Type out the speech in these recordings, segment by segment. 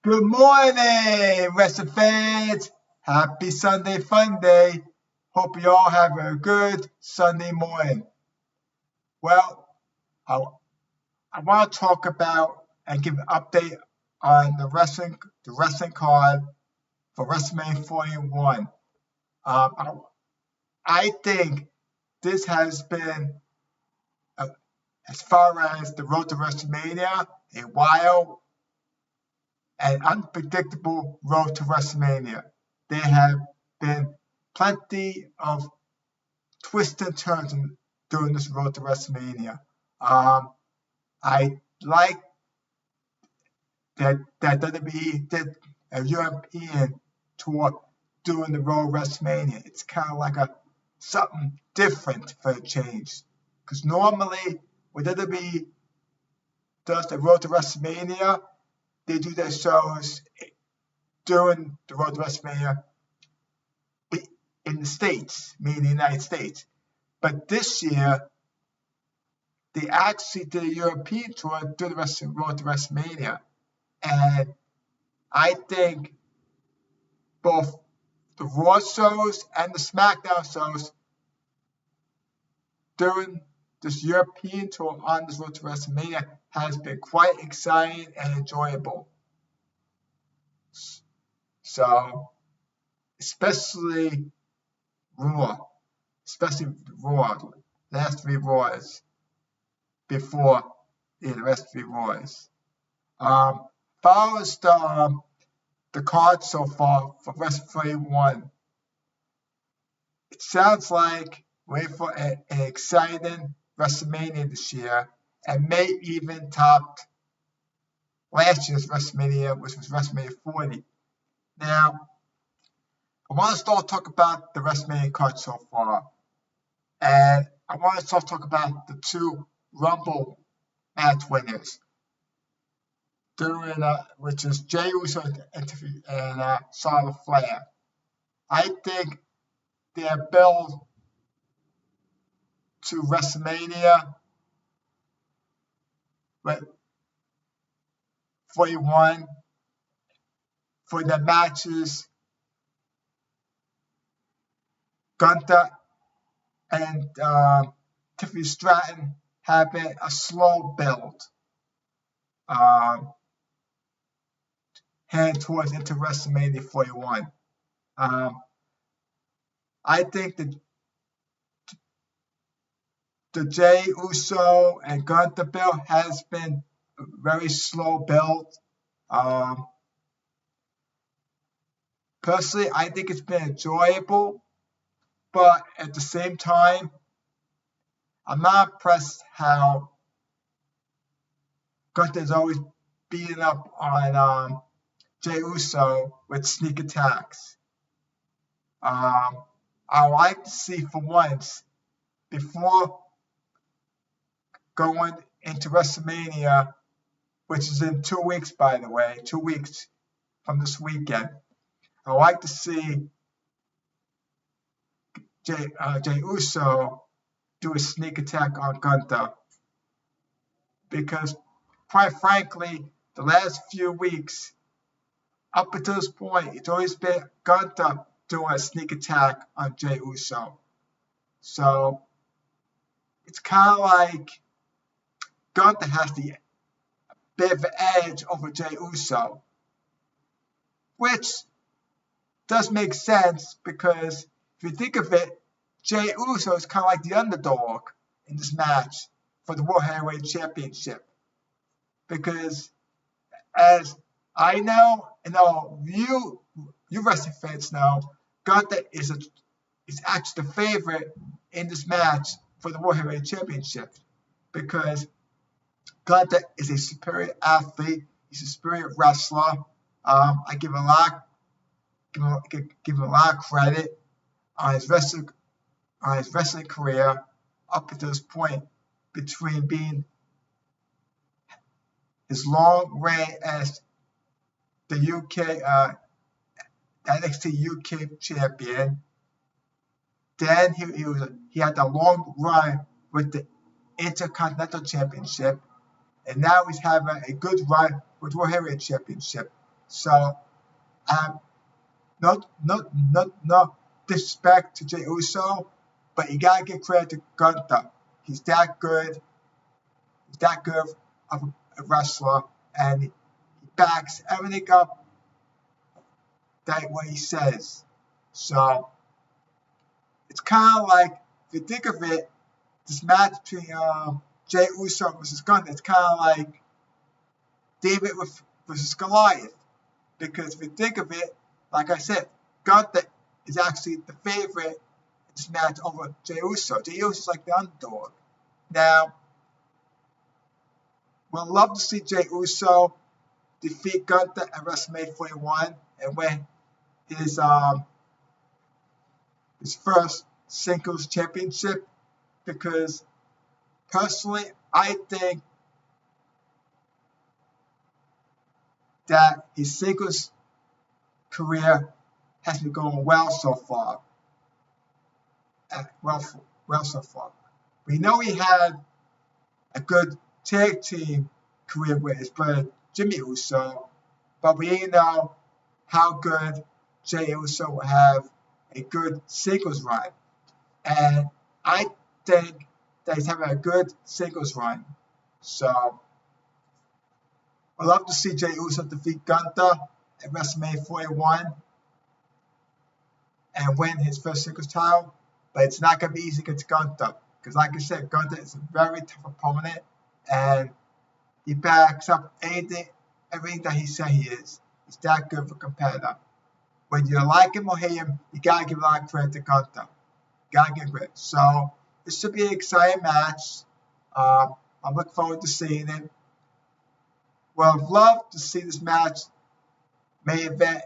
Good morning, wrestling fans. Happy Sunday Fun Day. Hope you all have a good Sunday morning. Well, I want to talk about and give an update on the wrestling card for WrestleMania 41. I think this has been, as far as the road to WrestleMania, a wild and unpredictable road to WrestleMania. There have been plenty of twists and turns during this road to WrestleMania. I like that WWE did a European tour during the road to WrestleMania. It's kind of like something different for a change. Because normally when WWE does the road to WrestleMania, they do their shows during the road to WrestleMania in the States, meaning the United States. But this year, they actually did a European tour during the road to WrestleMania. And I think both the Raw shows and the SmackDown shows during this European tour on this road to WrestleMania has been quite exciting and enjoyable. So, especially Raw, last three Raws before the rest three Raws. Far as the card so far for WrestleMania 1, it sounds like we're for an exciting WrestleMania this year, and may even top last year's WrestleMania, which was WrestleMania 40. Now, I want to start talking about the WrestleMania card so far, and I want to start talking about the two Rumble match winners, which is Jey Uso and Charlotte Flair. I think their build to WrestleMania 41 for the matches, Gunther and Tiffany Stratton have been a slow build heading towards into WrestleMania 41. I think the Jey Uso and Gunther build has been a very slow build. Personally, I think it's been enjoyable, but at the same time, I'm not impressed how Gunther's always beating up on Jey Uso with sneak attacks. I like to see for once, before going into WrestleMania, which is in 2 weeks, by the way, 2 weeks from this weekend, I like to see Jey Uso do a sneak attack on Gunther, because quite frankly, the last few weeks, up until this point, it's always been Gunther doing a sneak attack on Jey Uso. So it's kind of like Gunther has the bit of an edge over Jey Uso, which does make sense because if you think of it, Jey Uso is kind of like the underdog in this match for the World Heavyweight Championship. Because as I know, and all you wrestling fans know, Gunther is actually the favorite in this match for the World Heavyweight Championship, because Gunther is a superior athlete. He's a superior wrestler. I give him a lot of credit on his wrestling career up until this point, between being his long reign as the NXT UK champion. Then he had a long run with the Intercontinental Championship, and now he's having a good run with World Heavyweight Championship. So no disrespect to Jey Uso, but you gotta give credit to Gunther. He's that good. He's that good of a wrestler, and he backs everything up that what he says. So it's kind of like, if you think of it, this match between Jey Uso versus Gunther, it's kind of like David versus Goliath. Because if you think of it, like I said, Gunther is actually the favorite in this match over Jey Uso. Jey Uso is like the underdog. Now, we'll love to see Jey Uso defeat Gunther at WrestleMania 41 and win his first singles championship, because personally, I think that his singles career has been going well so far. Well so far. We know he had a good tag team career with his brother Jimmy Uso, but we didn't know how good Jey Uso will have a good singles run. And I think that he's having a good singles run. So I'd love to see Jey Uso defeat Gunther at WrestleMania 41 and win his first singles title, but it's not going to be easy against Gunther, because like I said, Gunther is a very tough opponent, and he backs up everything that he said he is. He's that good of a competitor. Whether you like him or hate him, you got to give a lot of credit to Gunther. Got to give credit. So this should be an exciting match. I'm looking forward to seeing it. Well, I'd love to see this match main event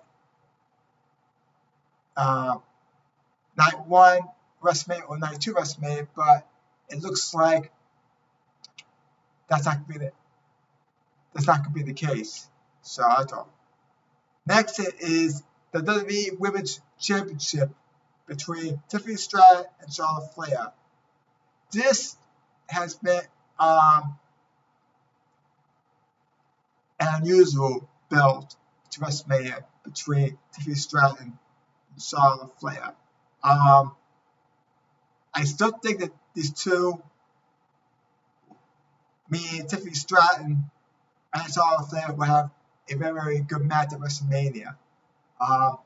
night 1 WrestleMania or night 2 WrestleMania, but it looks like that's not going to be the case. So I don't. Next is the WWE Women's Championship between Tiffany Stratton and Charlotte Flair. This has been an unusual build to WrestleMania between Tiffany Stratton and Charlotte Flair. I still think that these two, meaning Tiffany Stratton and Charlotte Flair, will have a very, very good match at WrestleMania. I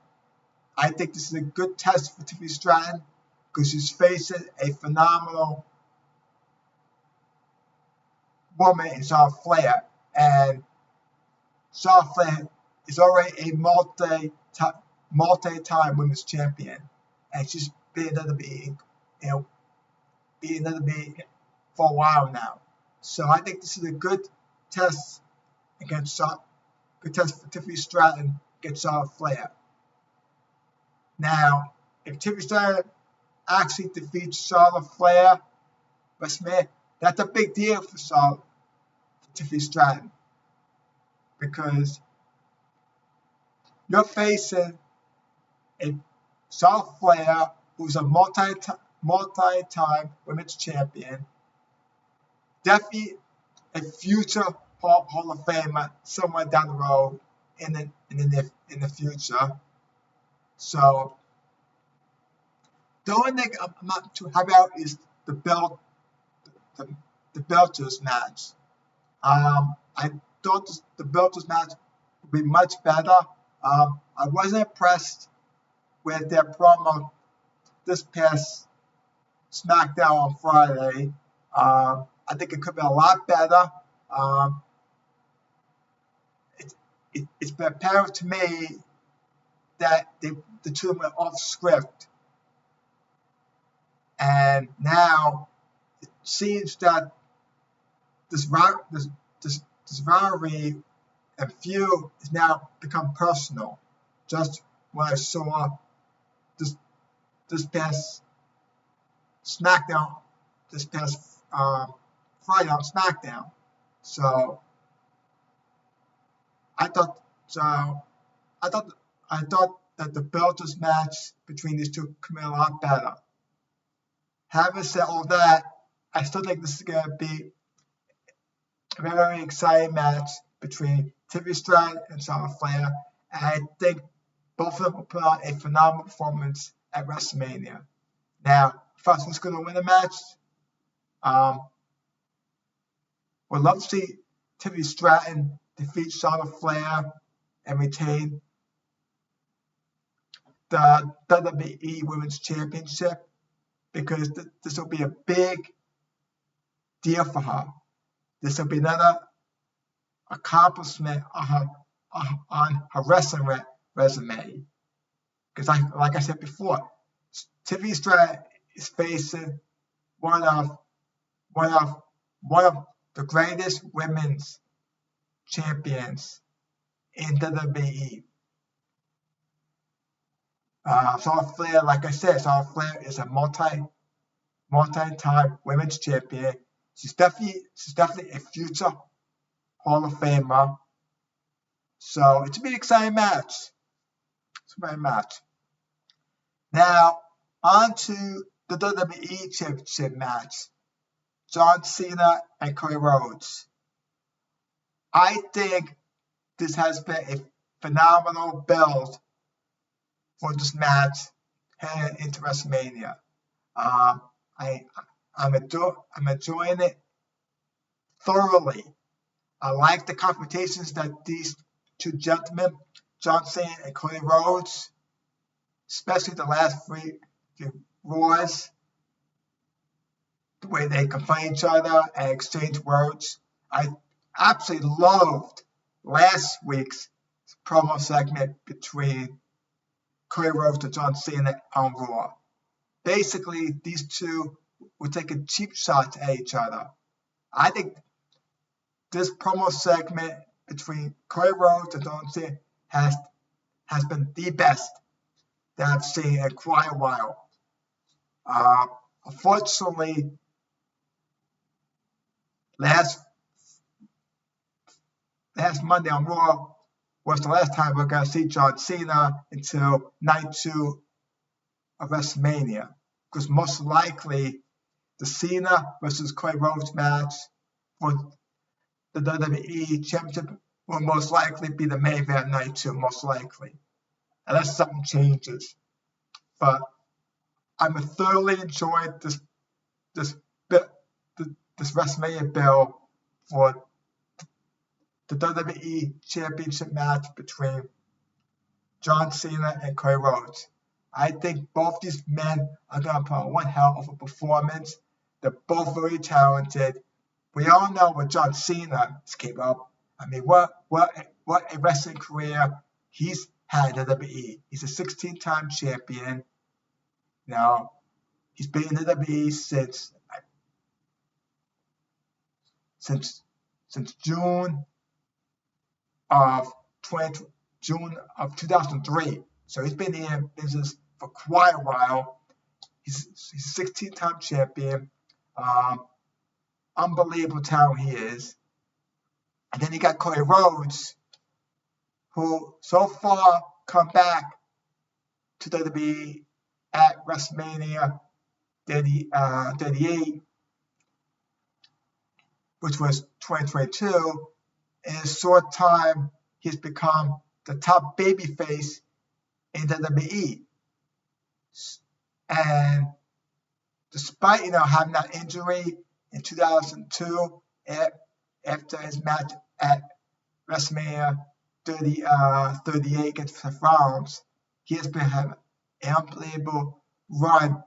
think this is a good test for Tiffany Stratton, because she's facing a phenomenal woman in Charlotte Flair, and Charlotte Flair is already a multi-time women's champion, and she's been another being for a while now. So I think this is a good test for Tiffany Stratton against Charlotte Flair. Now, if Tiffany Stratton actually defeats Charlotte Flair, WrestleMania, that's a big deal for Tiffany Stratton, because you're facing a Charlotte Flair who's a multi-time women's champion, definitely a future Hall of Famer somewhere down the road in the future. So the only thing I'm not too happy about is the Belters match. I thought the Belters match would be much better. I wasn't impressed with their promo this past SmackDown on Friday. I think it could be a lot better. It's been apparent to me that the two went off script, and now it seems that this rivalry and feud has now become personal. Just when I saw this past SmackDown, this past Friday on SmackDown, so I thought that the Belters match between these two could be a lot better. Having said all that, I still think this is going to be a very exciting match between Tiffany Stratton and Charlotte Flair, And I think both of them will put on a phenomenal performance at WrestleMania. Now, first, who's going to win the match? Would love to see Tiffany Stratton defeat Charlotte Flair and retain the WWE Women's Championship, because this will be a big deal for her. This will be another accomplishment on her wrestling resume. Because, like I said before, Tiffany Stratton is facing one of the greatest women's champions in WWE. Charlotte Flair, like I said, Charlotte Flair is a multi-time women's champion. She's definitely a future Hall of Famer. So it's a big exciting match. It's a great match. Now, on to the WWE Championship match. John Cena and Cody Rhodes. I think this has been a phenomenal build for this match heading into WrestleMania. I'm enjoying it thoroughly. I like the confrontations that these two gentlemen, John Cena and Cody Rhodes, especially the last three Raws, the way they confront each other and exchange words. I absolutely loved last week's promo segment between Cody Rhodes and John Cena on Raw. Basically, these two were taking cheap shots at each other. I think this promo segment between Cody Rhodes and John Cena has been the best that I've seen in quite a while. Unfortunately, last Monday on Raw was the last time we're going to see John Cena until night 2 of WrestleMania, because most likely the Cena versus Cody Rhodes match for the WWE Championship will most likely be the main event night 2, most likely, unless something changes. But I'm thoroughly enjoyed this WrestleMania bill for the WWE Championship match between John Cena and Cody Rhodes. I think both these men are going to put on one hell of a performance. They're both very talented. We all know what John Cena is capable of. I mean, what a wrestling career he's had in WWE. He's a 16-time champion. Now, he's been in the WWE since June of 2003. So he's been in business for quite a while. He's a 16-time champion. Unbelievable talent he is. And then you got Cody Rhodes, who so far come back to WWE at WrestleMania 38, which was 2022. In a short time, he's become the top babyface in WWE. And despite having that injury in 2002, after his match at WrestleMania 38 against Seth Rollins, he has been having an unbelievable run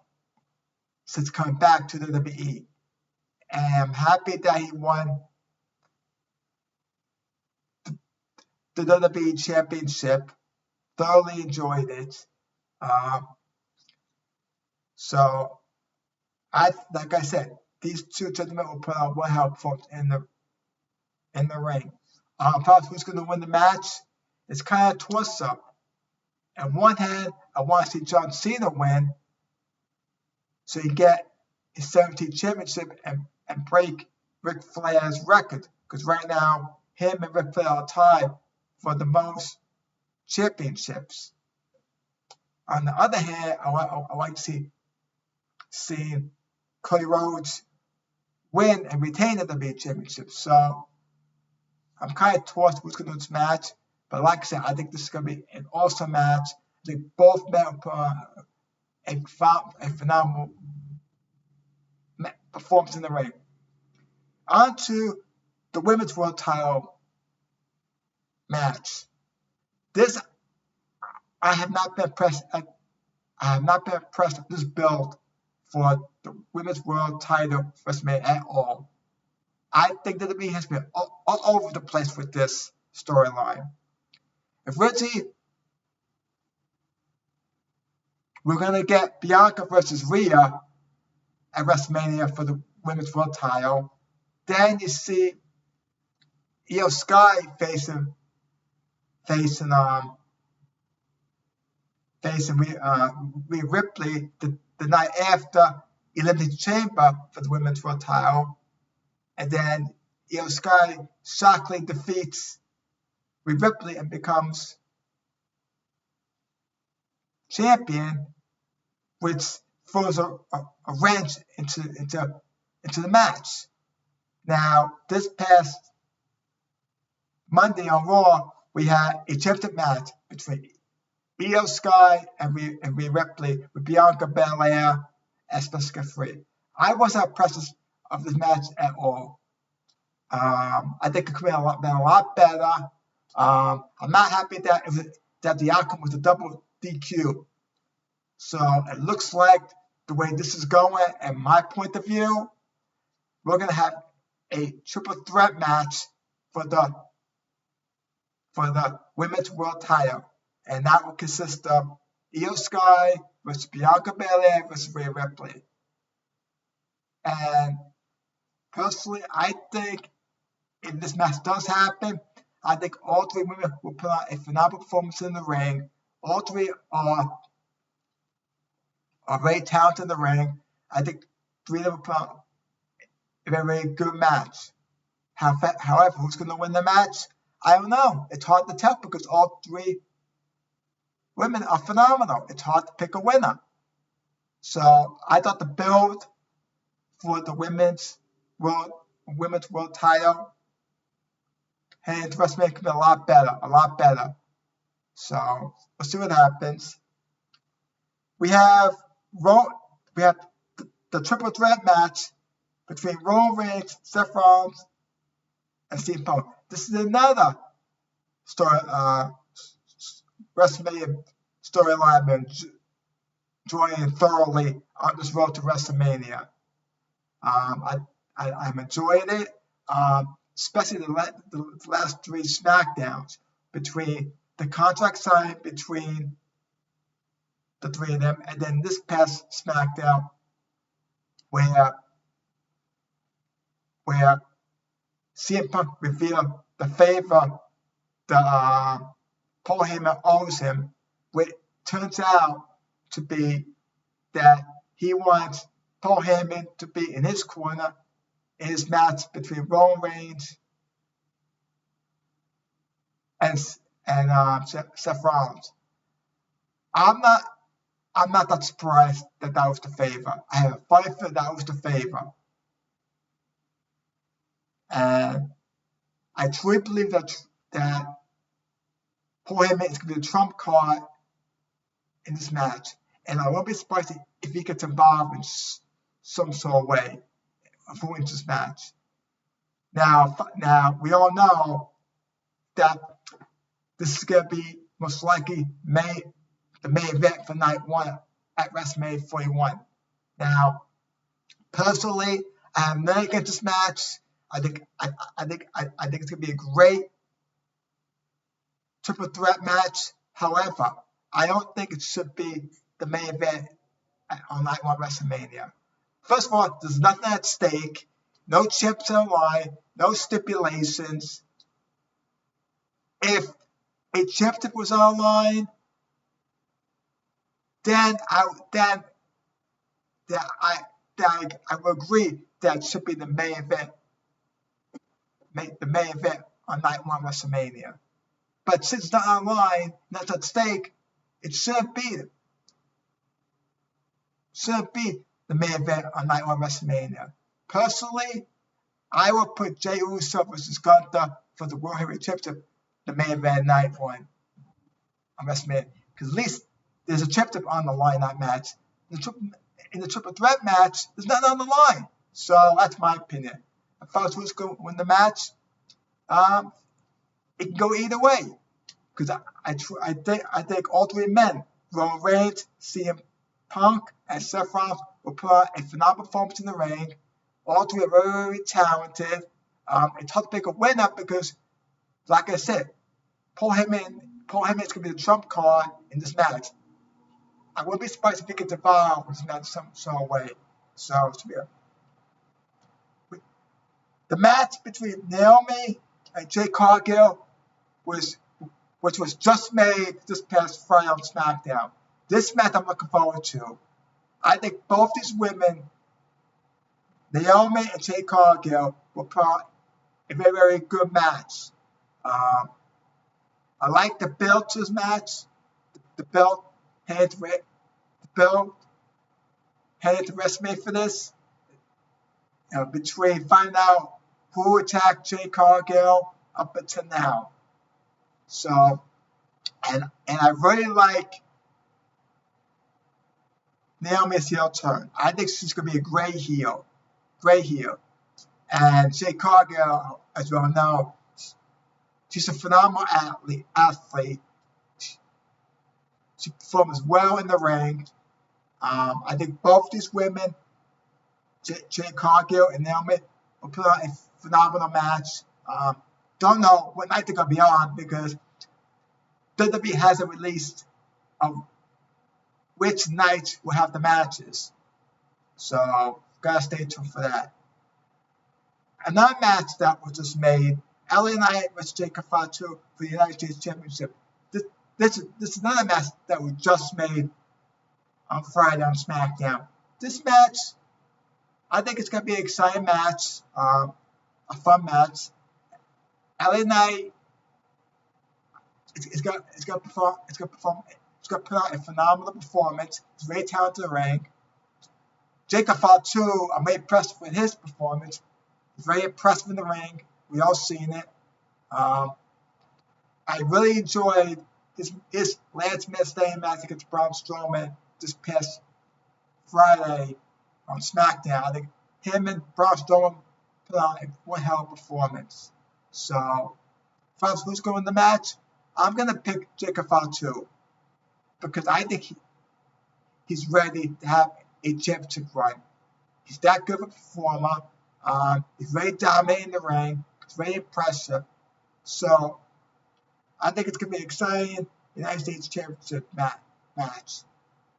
since coming back to the WWE. And I'm happy that he won the WWE Championship. Thoroughly enjoyed it. So, like I said, these two gentlemen will put out one hell of a performance in the ring. Perhaps who's going to win the match? It's kind of a toss-up. On one hand, I want to see John Cena win, so he get his 17th championship and break Ric Flair's record. Because right now, him and Ric Flair are tied for the most championships. On the other hand, I like to see Cody Rhodes win and retain the WWE Championship. So I'm kind of tossed who's going to win this match. But like I said, I think this is going to be an awesome match. I think both men will put on a phenomenal performance in the ring. On to the Women's World Title match. This, I have not been impressed with this build for the Women's World Title WrestleMania at all. I think that WWE has been all over the place with this storyline. Originally, we're going to get Bianca versus Rhea at WrestleMania for the Women's World Title. Then you see Io Sky facing Rhea Ripley the night after Elimination Chamber for the Women's World Title. And then Io Sky shockingly defeats Rhea Ripley and becomes champion, which throws a wrench into the match. Now, this past Monday on Raw, we had a championship match between Io Sky and Rhea Ripley with Bianca Belair as Special Free. I wasn't impressed of this match at all. I think it could have been a lot better. I'm not happy that the outcome was a double DQ. So it looks like the way this is going, and my point of view, we're going to have a triple threat match for the Women's World Title. And that will consist of Io Sky versus Bianca Belair versus Rhea Ripley. And personally, I think if this match does happen, I think all three women will put on a phenomenal performance in the ring. All three are very talented in the ring. I think three of them will put on a very good match. However, who's going to win the match? I don't know. It's hard to tell because all three women are phenomenal. It's hard to pick a winner. So I thought the build for the Women's World Title and the WrestleMania could be a lot better. So we'll see what happens. We have the triple threat match between Roman Reigns, Seth Rollins, and CM Punk. This is another WrestleMania storyline I've been enjoying thoroughly on this road to WrestleMania. I'm enjoying it, especially the last three SmackDowns between the contract signed between the three of them, and then this past SmackDown where CM Punk revealed the favor that Paul Heyman owes him, which turns out to be that he wants Paul Heyman to be in his corner in his match between Roman Reigns and Seth Rollins. I'm not that surprised that was the favor. I have a funny feeling that was the favor. And I truly believe that Paul Heyman is going to be the trump card in this match. And I won't be surprised if he gets involved in some sort of way for this match. Now, we all know that this is going to be most likely the main event for night one at WrestleMania 41. Now, personally, I have nothing against this match. I think it's going to be a great triple threat match. However, I don't think it should be the main event on night one WrestleMania. First of all, there's nothing at stake, no chips on the line, no stipulations. If a championship was on the line, then I would agree that it should be the main event. The main event on night one WrestleMania. But since it's not online, not at stake, it should be the main event on night one WrestleMania. Personally, I would put Jey Uso versus Gunther for the World Heavyweight Championship the main event night on WrestleMania, because at least there's a championship on the line in that match. In the triple threat match, there's nothing on the line. So that's my opinion. If Fox was going to win the match, it can go either way. Because I think all three men, Roman Reigns, CM Punk, and Seth Rollins, will put out a phenomenal performance in the ring. All three are very, very talented. It's hard to pick a winner because, like I said, Paul Heyman is going to be the trump card in this match. I wouldn't be surprised if he gets involved in this match some way. So, the match between Naomi and Jade Cargill which was just made this past Friday on SmackDown. This match I'm looking forward to. I think both these women, Naomi and Jade Cargill, will put on a very, very good match. I like the build to this match. The build headed to WrestleMania for this. Between finding out who attacked Jade Cargill up until now. So, and I really like Naomi's heel turn. I think she's going to be a great heel. And Jade Cargill, as we all know, she's a phenomenal athlete. She performs well in the ring. I think both these women, Jade Cargill and Naomi, will put on a phenomenal match. Don't know what night they're going to be on because WWE hasn't released which night will have the matches. So, gotta stay tuned for that. Another match that was just made, LA Knight vs. Jacob Fatu for the United States Championship. This is another match that was just made on Friday on SmackDown. This match, I think it's going to be an exciting match, a fun match. LA Knight is going to put out a phenomenal performance. He's very talented in the ring. Jacob Fatu, I'm very impressed with his performance. He's very impressive in the ring. We all seen it. I really enjoyed his last minute staying match against Braun Strowman this past Friday on SmackDown. I think him and Braun Strowman put on one hell of a performance. So, if I was who's going to win the match, I'm going to pick Jacob Fatu because I think he's ready to have a championship run. He's that good of a performer. He's very dominating the ring. He's very impressive. So, I think it's going to be an exciting United States Championship match.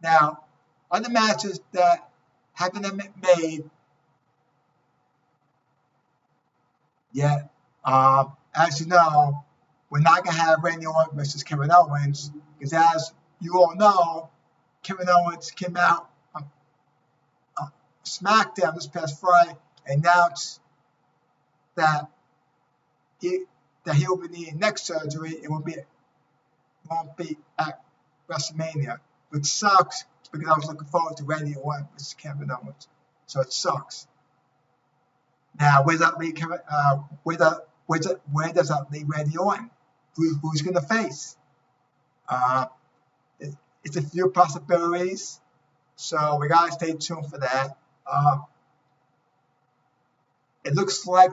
Now, other matches that haven't been made yet, as you know, we're not going to have Randy Orton versus Kevin Owens because, as you all know, Kevin Owens came out on SmackDown this past Friday and announced that he will be needing neck surgery. It won't be at WrestleMania, which sucks because I was looking forward to Randy Orton versus Kevin Owens. So it sucks. Now, where does that leave Randy Orton? Who's going to face? It's a few possibilities, so we gotta stay tuned for that. It looks like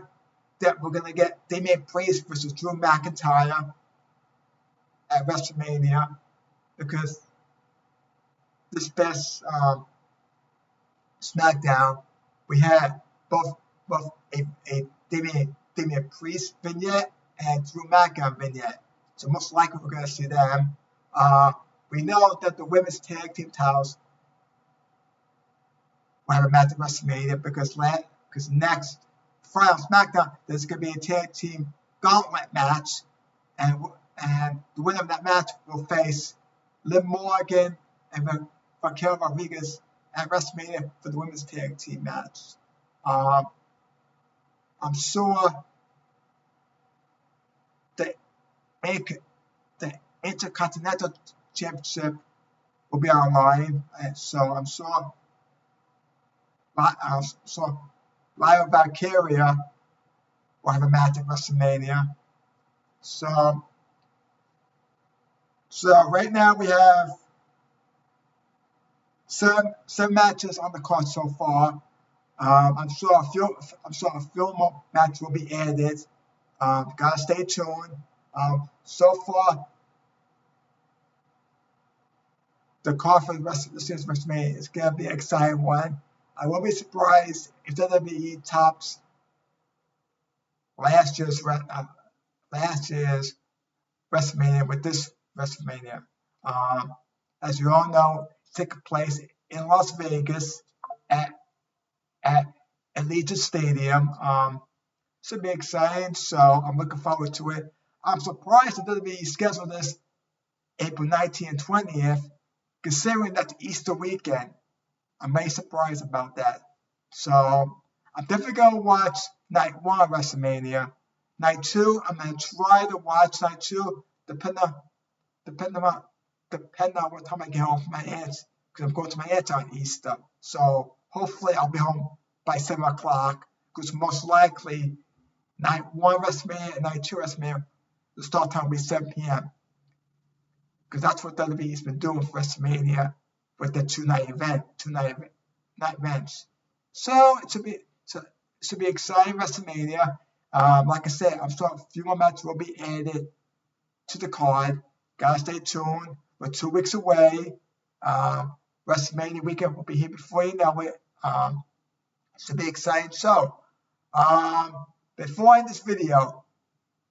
that we're gonna get Damian Priest versus Drew McIntyre at WrestleMania because this past SmackDown we had both a Damian Priest vignette and Drew McIntyre vignette. So most likely we're going to see them. We know that the women's tag team titles will have a match at WrestleMania because next Friday on SmackDown there's going to be a tag team gauntlet match, and the winner of that match will face Liv Morgan and Raquel Rodriguez at WrestleMania for the women's tag team match. I'm sure the Intercontinental Championship will be online, and so I'm sure Lyra Valkyria will have a match at WrestleMania. So So right now we have seven matches on the card so far. I'm sure a few more matches will be added. Gotta stay tuned. So far, the card for the rest of this year's WrestleMania is gonna be an exciting one. I will be surprised if WWE tops last year's WrestleMania with this WrestleMania. As you all know, it's taking place in Las Vegas at at Allegiant Stadium. Should be exciting, so I'm looking forward to it. I'm surprised that WWE scheduled this April 19th and 20th, considering that's Easter weekend. I'm very surprised about that. So I'm definitely going to watch Night 1 of WrestleMania. Night 2, I'm going to try to watch Night 2, depending on what time I get home from my aunt's, because I'm going to my aunt's on Easter. So hopefully I'll be home by 7 o'clock, because most likely Night 1 WrestleMania and Night 2 WrestleMania, the start time will be 7 p.m. Because that's what WWE's been doing for WrestleMania with the two night events. So it should be exciting WrestleMania. Like I said, I'm sure a few more matches will be added to the card. Gotta stay tuned. We're 2 weeks away. WrestleMania weekend will be here before you know it. Should be exciting. So, before I end this video,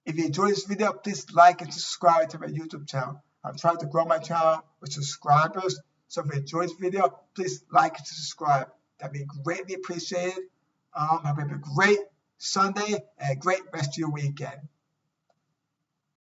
if you enjoyed this video, please like and subscribe to my YouTube channel. I'm trying to grow my channel with subscribers. So if you enjoyed this video, please like and subscribe. That'd be greatly appreciated. Have a great Sunday and a great rest of your weekend.